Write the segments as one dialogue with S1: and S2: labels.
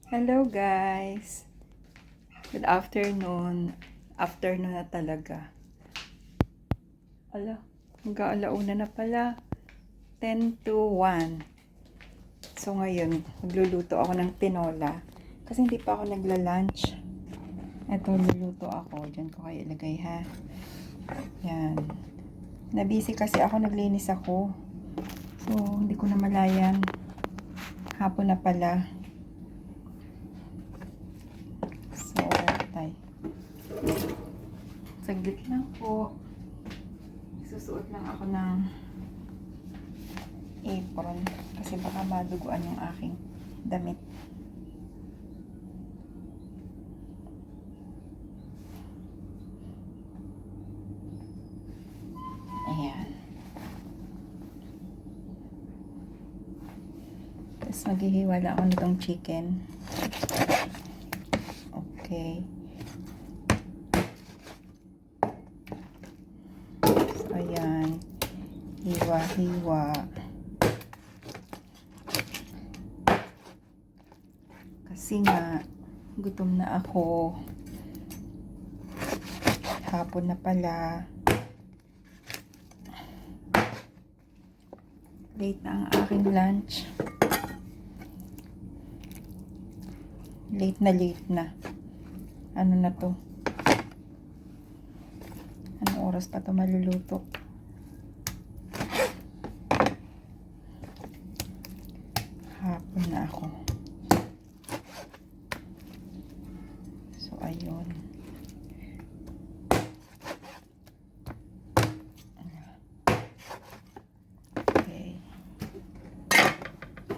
S1: Hello guys! Good afternoon. Afternoon na talaga. Hanggang alauna na pala. 10 to 1. So ngayon, magluluto ako ng tinola. Kasi hindi pa ako nagla-lunch. Ito, luluto ako. Diyan ko kayo ilagay ha. Yan. Nabisi kasi ako, naglinis ako. So, hindi ko na malayan. Hapon na pala. Saglit lang po. Susuot lang ako ng apron kasi baka maduguan yung aking damit. Ayan. Tapos maghihiwa lang ako nitong chicken. Okay. Ayan, hiwa-hiwa. Kasi nga, gutom na ako. Hapon na pala. Late na ang aking lunch. Late na. Ano na to? Anong oras pa to maluluto? Hapon na ako. So, ayun. Okay.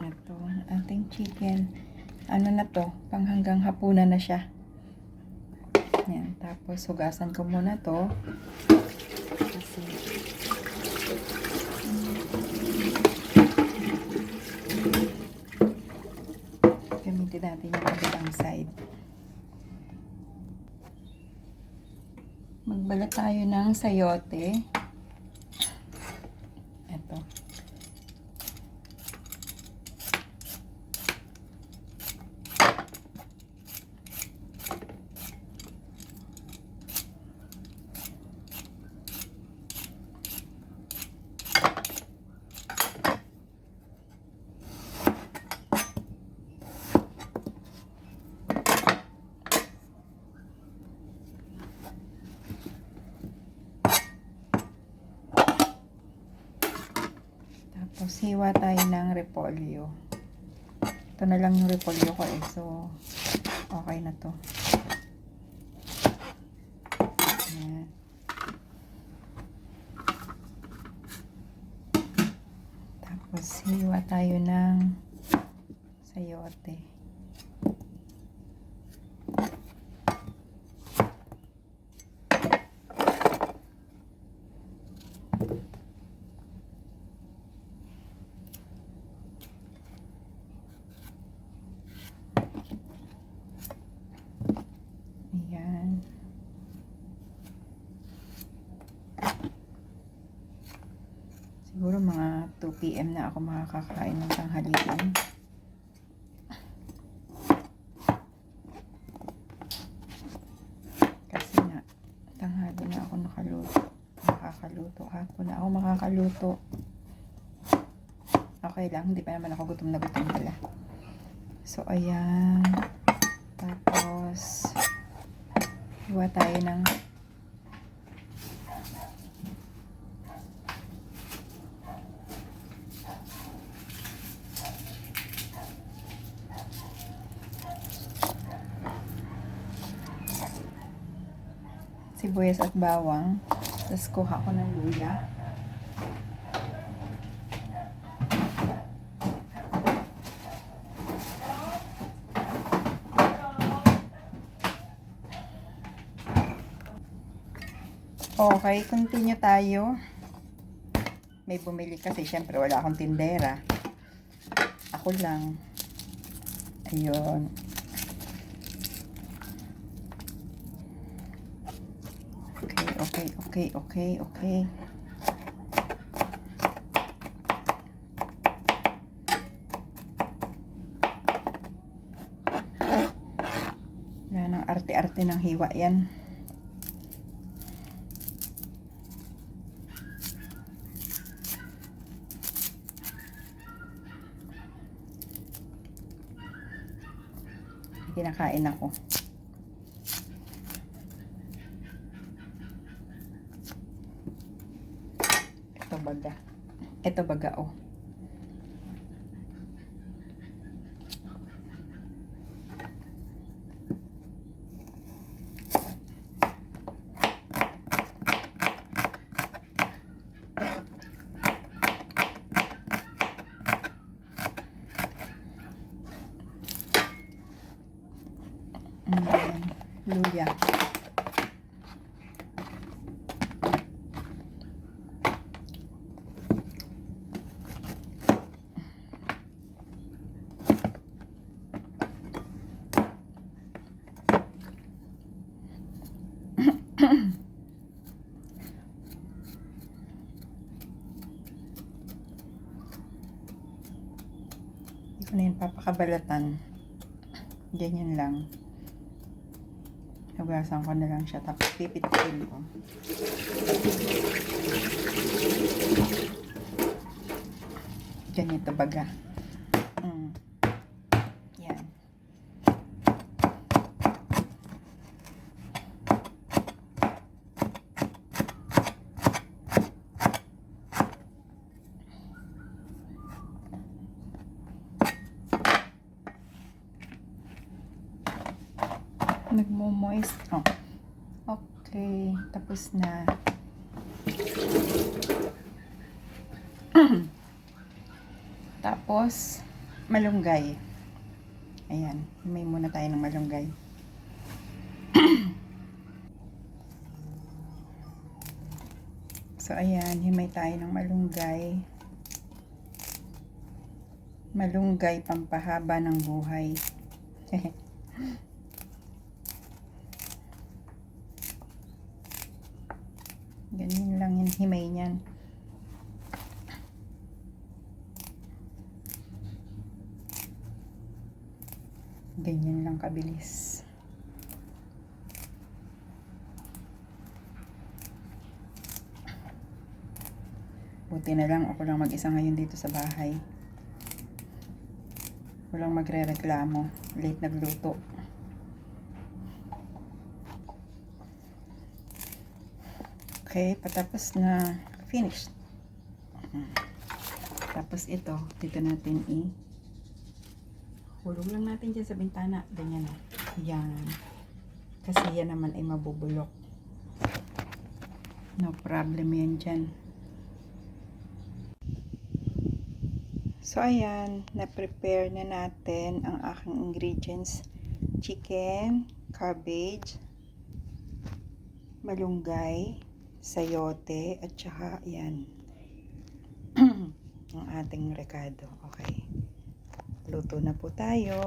S1: Ito, ating chicken. Ano na to? Pang hanggang hapunan na siya. Yan. Tapos, hugasan ko muna to. Kasi, gamitin natin yung kabilang side. Magbalat tayo ng sayote. Ito. Tapos, hiwa tayo ng repolyo. Ito na lang yung repolyo ko eh. So, okay na to. Ayan. Tapos, hiwa tayo ng sayote. Ayan. Siguro mga 2 PM na ako makakakain ng tanghalian. Kasi nga, tanghali na ako makakaluto. Hapon na ako makakaluto. Okay lang, hindi pa naman ako gutom na gutom pala. So, ayan. Tapos, hiwa tayo ng sibuyas at bawang. Tapos, kuha ko ng luya. Okay, continue tayo. May bumili kasi, syempre wala akong tindera. Ako lang. Ayun. Okay. arte-arte ng hiwa yan. Kinakain ako. Ito baga oh. Luya. Ito na yun, papakabalatan. Ganyan lang. Hugasan ko na lang siya, tapos pipitikin ko. Ganito baga. Yan. Nagmo-moist. Oh. Okay. Tapos na. Tapos, malunggay. Ayan. Himay muna tayo ng malunggay. So, ayan. Himay tayo ng malunggay. Malunggay, pampahaba ng buhay. Ganyan lang yung himay niyan. Ganyan lang kabilis. Buti na lang ako lang mag-isa ngayon dito sa bahay. Walang magre-reklamo. Late nagluto. Okay, patapos na finished. Tapos ito, dito natin hulog lang natin dyan sa bintana. Ganyan o. Yan. Kasi yan naman ay mabubulok. No problem yan dyan. So, ayan. Na-prepare na natin ang aking ingredients. Chicken, cabbage, malunggay, sayote, at saka yan ang ating rekado. Okay, luto na po tayo.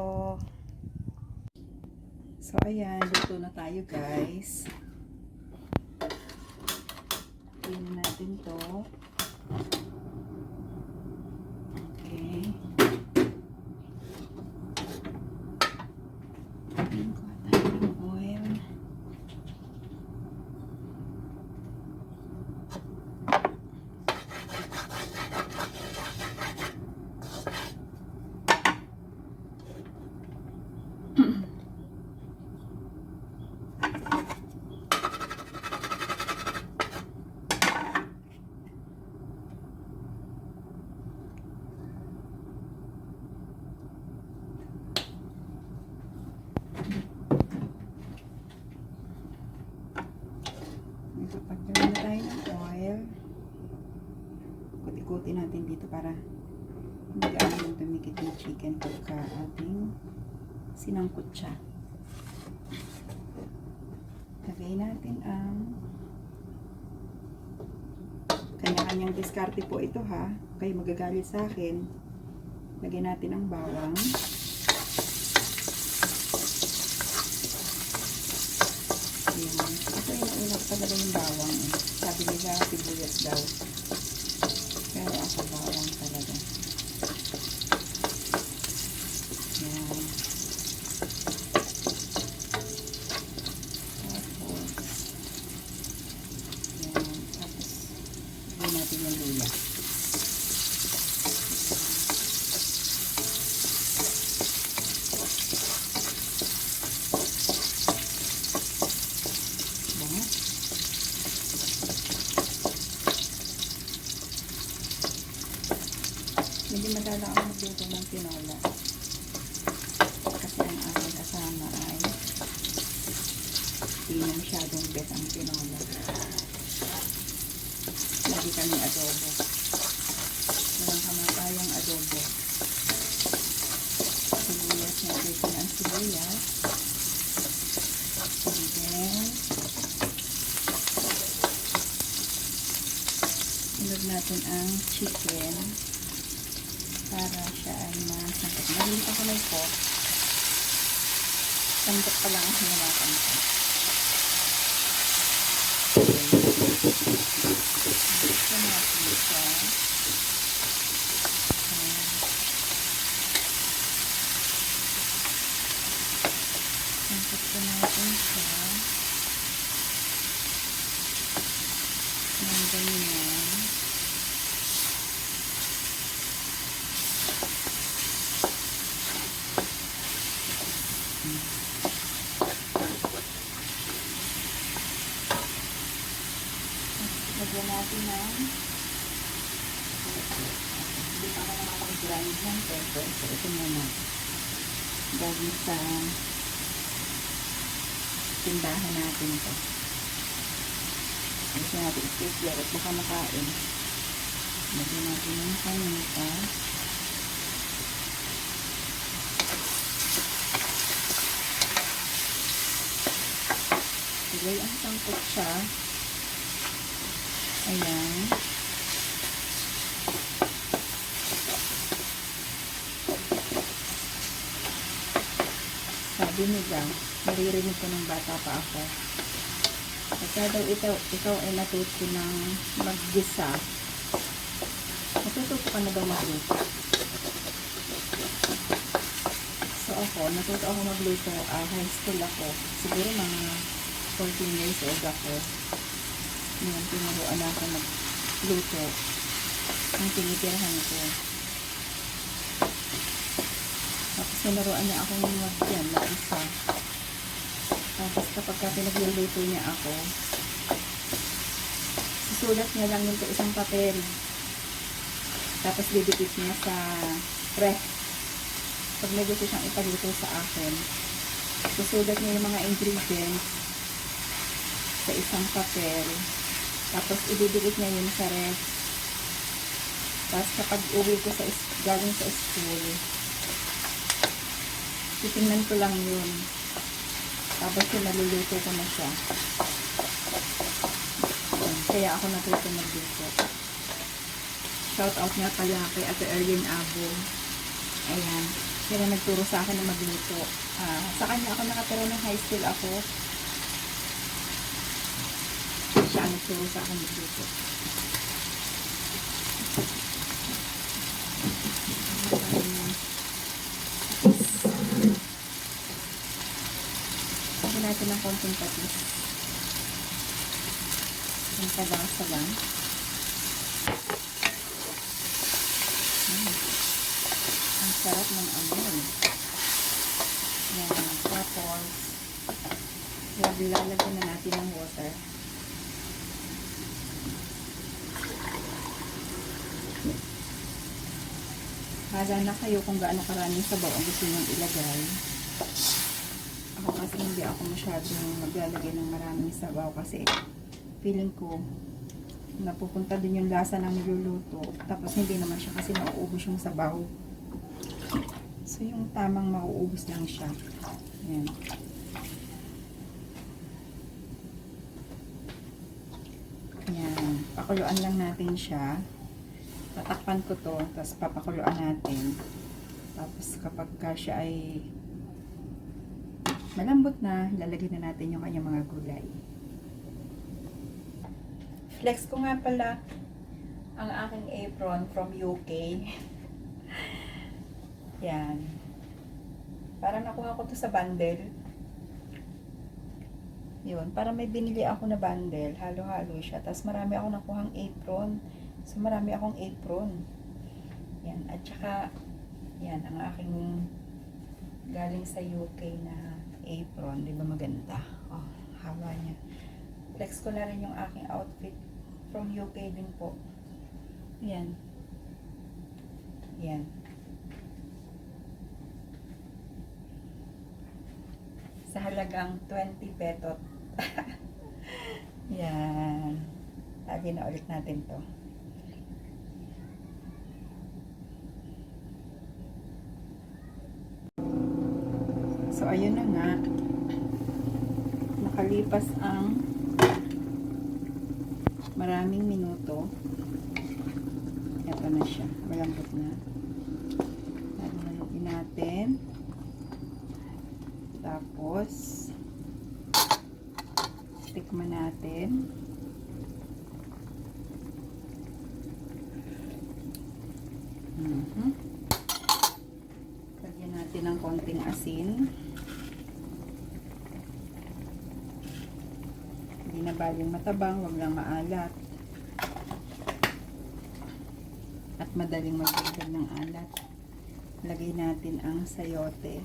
S1: So ayan, luto na tayo guys. Tingnan natin to. Okay, kuha tayo ng oil. Pagkaroon na tayo ng oil. Kuti-kuti natin dito para hindi gaano tumikit yung chicken pagka ating sinangkot siya. Lagay natin ang kanya-kanyang diskarte po ito ha. Kayo magagalit sa akin. Lagyan natin ang bawang. Ayan. Ito yung unang talaga yung bawang. Sabi nila sibuyas daw. Pero ako bawang talaga. Ayan. lang ako magluto ng tinola. Kasi ang aking kasama ay hindi na masyadong bet ang tinola. Lagi kami adobo. Walang kamatayang adobo. Sibuyas na dito ng sibuyas. And then, sunod natin ang chicken para siya ay masangkot. Nahilip ako na ito. Sangkot pa lang ang hinawakan ko. Gusto natin siya. Sangkot pa natin siya. Ng ganyan. Lagyan natin ng hindi pa ako nakapag-grind ng pepper. So, ito muna. Galing sa tindahan natin ito. Gusto natin i-stapler at baka makain. Lagyan natin ng paminta. Sigay ang sangkot siya. Ayan. Sabi nila, naririnig ko ng bata pa ako. Pagka daw ikaw ay natuto ng maggisa, natuto ka na daw magluto. So ako, natuto ako magluto, high school ako. Siguro mga 14 years old ako. Ngayon, tinuruan na ako magluto. Ang tinitirahan ko. Tapos tinuruan niya ako mag-yan, mag-isa. Tapos kapag pinagluluto niya ako, susulat niya lang yun sa isang papel. Tapos didikit niya sa ref. Pag may gusto siyang ipaluto sa akin, susulat niya yung mga ingredients sa isang papel. Tapos ididikit niya yun sa ref. Tapos kapag uwi ko galing sa school, titingnan ko lang yun. Tapos yung naluluto ko na siya. Kaya ako natuto magluto. Shout out nga pala kay Ate Erlyn Abo. Ayan. Kaya nagturo sa akin na magluto. Sa kanya ako nakatira ng high school ako. Siya ang nagturo sa akin magluto. Lagyan natin ng konting patis. Yung salang-salang. Ang sarap ng amoy. Yan. Tapos, lalagyan na natin ng water. Hala na kayo kung gaano karaming sabaw ang gusto nyo ilagay. Ako kasi hindi ako masyadong maglalagay ng maraming sabaw kasi feeling ko napupunta din yung lasa ng niluluto. Tapos hindi naman siya kasi nauubos yung sabaw. So yung tamang mauubos lang siya. Ayan. Ayan. Pakuluan lang natin siya. Tatakpan ko to, tapos papakuluan natin. Tapos kapag siya ay malambot na, lalagyan na natin yung kanyang mga gulay. Flex ko nga pala ang aking apron from UK. Yan. Parang nakuha ko to sa bundle. Yun, parang may binili ako na bundle. Halo-halo siya. Tapos marami ako nakuhang apron. So marami akong apron. Yan. At saka, yan, ang aking galing sa UK na apron. Di ba maganda? Oh, haba niya. Flex ko na rin yung aking outfit from UK din po. Yan. Yan. halagang 20 petot. Yan. Lagi na ulit natin to. So, ayun na nga. Nakalipas ang maraming minuto. Ito na siya. Malambot na. Haluin natin. Tapos, tikman natin. Lagyan natin ng konting asin. Hindi na baling matabang, wag lang maalat. At madaling magdagdag ng alat. Lagay natin ang sayote.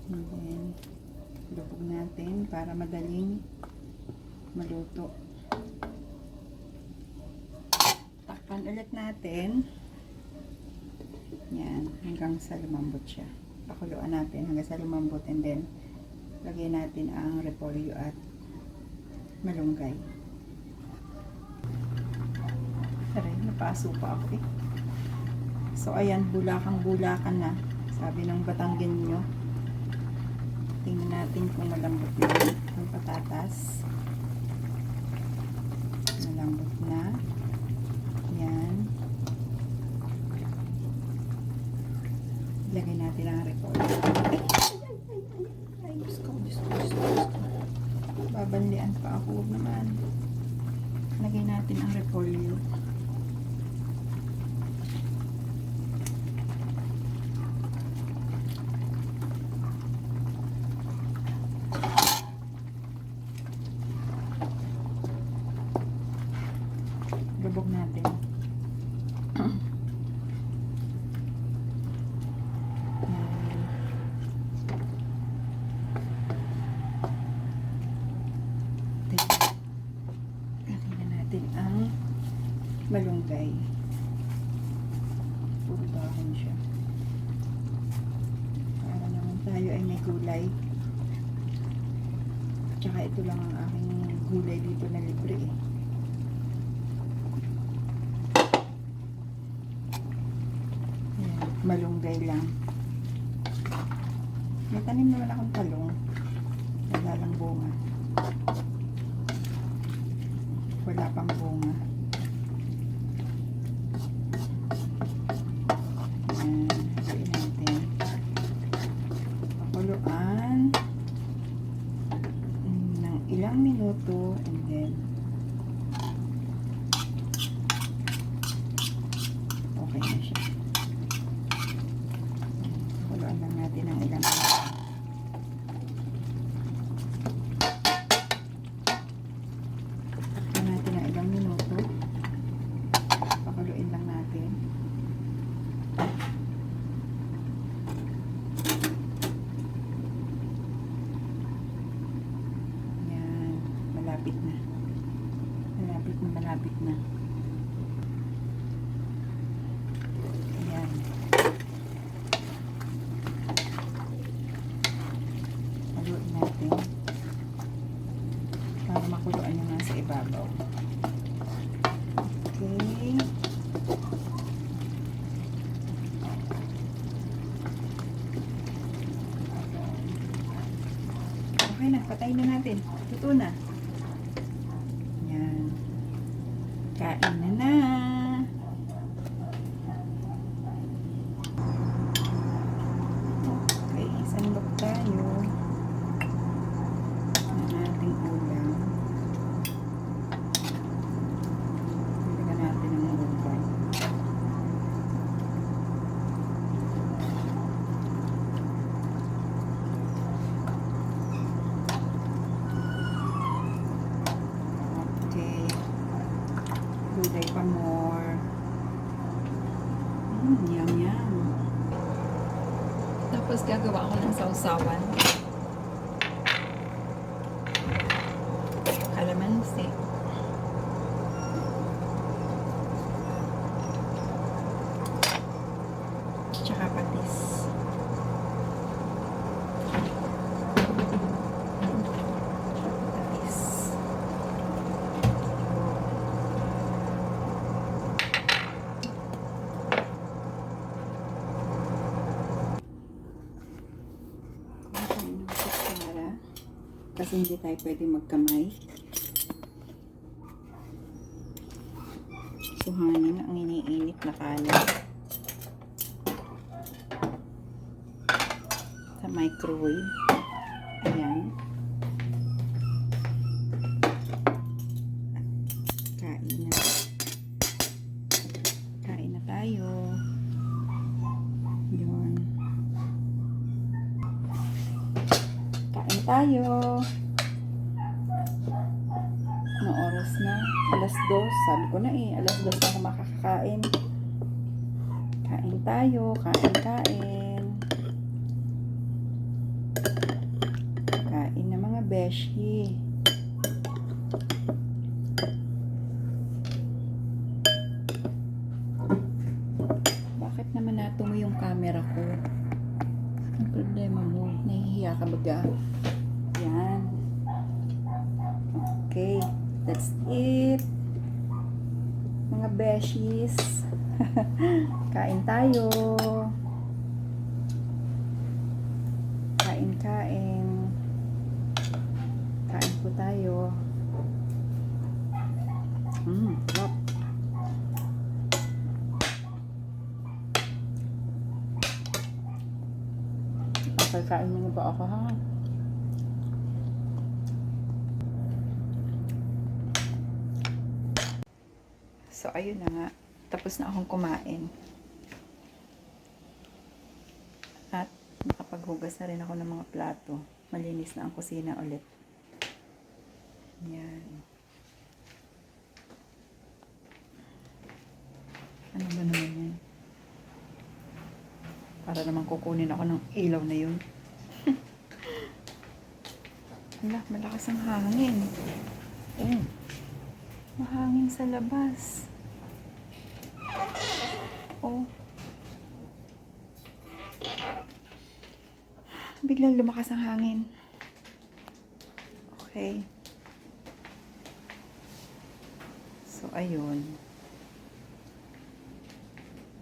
S1: And then, lubog natin para madaling maluto. Takpan ulit natin. Yan, hanggang sa lumambot siya. Pakuluan natin hanggang sa lumambot, and then lagyan natin ang repolyo at malunggay. Aray, napaso pa ako eh. So ayan, bulakang-bulakan na. Sabi ng Batanggenyo. Tingnan natin kung malambot na ang patatas. Malambot na. Yan. Ilagay natin ang repolyo. Ay, Diyos ko. Babanlian pa ako naman. Lagay natin ang repolyo. Lubog natin. Ang malunggay. Puro dahon siya. Para naman tayo ay may gulay. Tsaka ito lang ang aking gulay dito na libre eh. Ayan, malunggay lang. May tanim naman akong talong. Wala lang bunga. Wala pang bunga. Ayan, haluin natin. Pakuluan ng ilang minuto, and then okay na siya. Pakuluan lang natin ng ilang minuto. Pakuluin lang natin. Yan, malapit na. Malapit na. Ayan. Haluin natin para makuluan yung nasa ibabaw. Okay. Okay na, patayin na natin. Luto na. Yan. Kain na. Okay, sandok tayo ng ating ulam. Ilagyan natin ang malunggay. Gulay pa more. Yum, yum. Tapos gagawa ako ng sausawan. Kalamansi. kasi hindi tayo pwede magkamay. So, hangin ang iniinit na kalat sa microwave. Ayan. Kain na tayo. Yun. Kain tayo. Anong oras na? Alas 2. Sabi ko na alas 2 na ako makakakain. Kain tayo. Kain. Kain na mga beshi. Bakit naman nato mo yung camera ko? Ang problema mo? Nahihiya ka baga? Yan. Okay. That's it. Mga beshies. Kain tayo. Kain. Kain po tayo. Sarap. Kain mo na ba ako, ha? So, ayun na nga. Tapos na akong kumain. At nakapaghugas na rin ako ng mga plato. Malinis na ang kusina ulit. Yan. Ano ba naman yan? Para naman kukunin ako ng ilaw na yun. Wala, malakas ang hangin. Mahangin sa labas. Biglang lumakas ang hangin. Okay. So, ayun.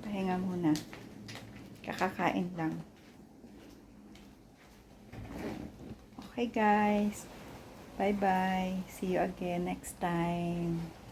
S1: Pahinga muna. Kakakain lang. Okay, guys. Bye-bye. See you again next time.